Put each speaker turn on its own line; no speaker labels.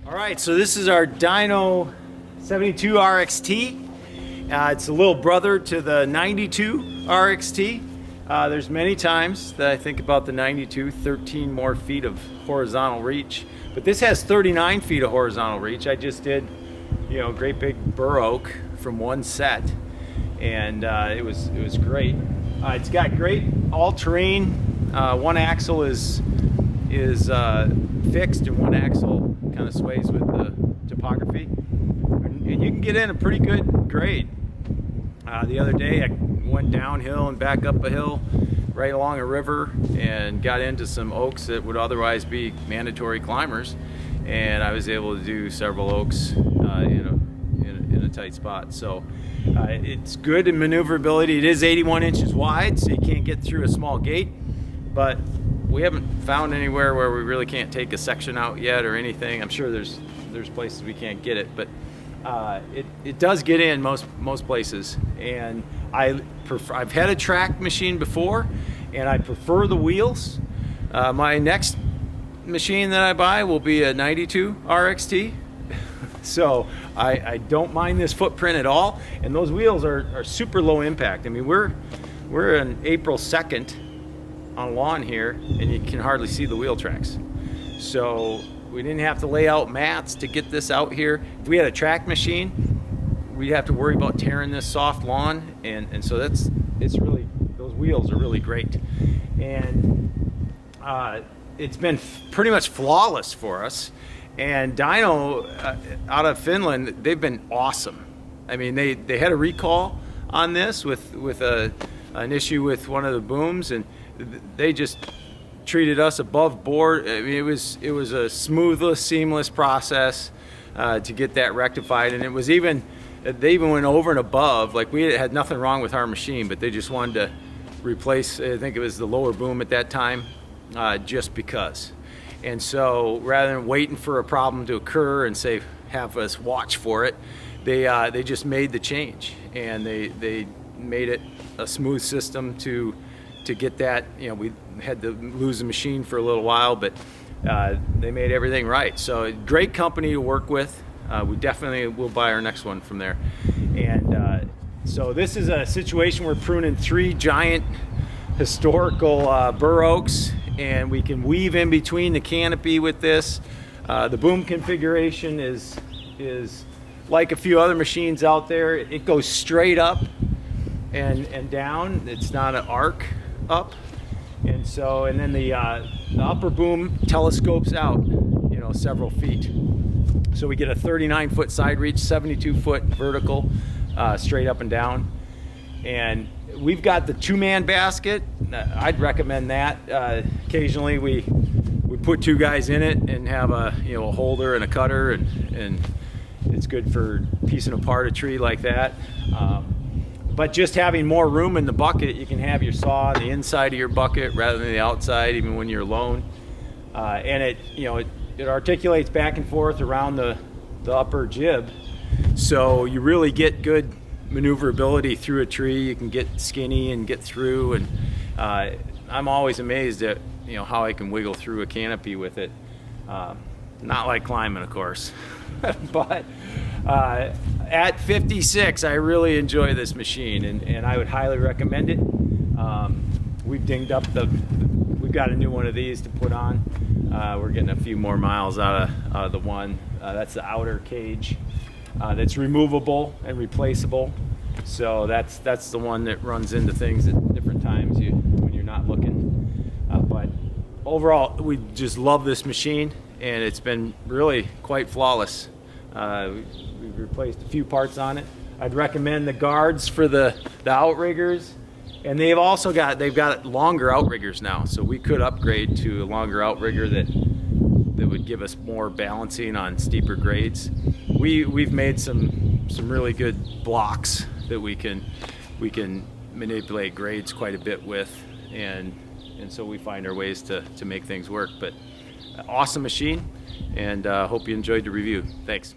All right, so this is our Dino 72 RXT. It's a little brother to the 92 RXT. There's many times that I think about the 92, 13 more feet of horizontal reach, but this has 39 feet of horizontal reach. I just did, great big bur oak from one set, and it was great. It's got great all-terrain. One axle is fixed, and one axle kind of sways with the topography, and you can get in a pretty good grade. The other day I went downhill and back up a hill right along a river and got into some oaks that would otherwise be mandatory climbers, and I was able to do several oaks in a tight spot. So it's good in maneuverability. It is 81 inches wide, so you can't get through a small gate, but we haven't found anywhere where we really can't take a section out yet or anything. I'm sure there's places we can't get it, but it does get in most places. And I've had a track machine before, and I prefer the wheels. My next machine that I buy will be a 92 RXT. So I don't mind this footprint at all, and those wheels are super low impact. I mean, we're on April 2nd on lawn here, and you can hardly see the wheel tracks. So we didn't have to lay out mats to get this out here. If we had a track machine, we'd have to worry about tearing this soft lawn, and so it's really, those wheels are really great. And it's been pretty much flawless for us. And Dino out of Finland, they've been awesome. I mean, they had a recall on this with an issue with one of the booms, and they just treated us above board. I mean, it was a smoothless, seamless process to get that rectified, and they even went over and above. Like, we had nothing wrong with our machine, but they just wanted to replace, I think it was the lower boom at that time, just because. And so rather than waiting for a problem to occur and have us watch for it, they just made the change, and they made it a smooth system to get that. We had to lose the machine for a little while, but they made everything right. So great company to work with. We definitely will buy our next one from there. And so this is a situation we're pruning 3 giant historical bur oaks, and we can weave in between the canopy with this. The boom configuration is like a few other machines out there. It goes straight up and down. It's not an arc up. And then the upper boom telescopes out, several feet. So we get a 39-foot side reach, 72-foot vertical, straight up and down. And we've got the 2-man basket. I'd recommend that. Occasionally we put 2 guys in it and have a holder and a cutter, and it's good for piecing apart a tree like that. But just having more room in the bucket, you can have your saw on the inside of your bucket rather than the outside, even when you're alone. And it articulates back and forth around the upper jib, so you really get good maneuverability through a tree. You can get skinny and get through, and I'm always amazed at how I can wiggle through a canopy with it. Not like climbing, of course, but at 56, I really enjoy this machine, and I would highly recommend it. We've dinged up we've got a new one of these to put on. We're getting a few more miles out of the one. That's the outer cage. That's removable and replaceable. So that's the one that runs into things at different times when you're not looking. But overall, we just love this machine, and it's been really quite flawless. We've replaced a few parts on it. I'd recommend the guards for the outriggers, and they've got longer outriggers now, so we could upgrade to a longer outrigger that would give us more balancing on steeper grades. We've made some really good blocks that we can manipulate grades quite a bit with, and so we find our ways to make things work. But awesome machine, and hope you enjoyed the review. Thanks.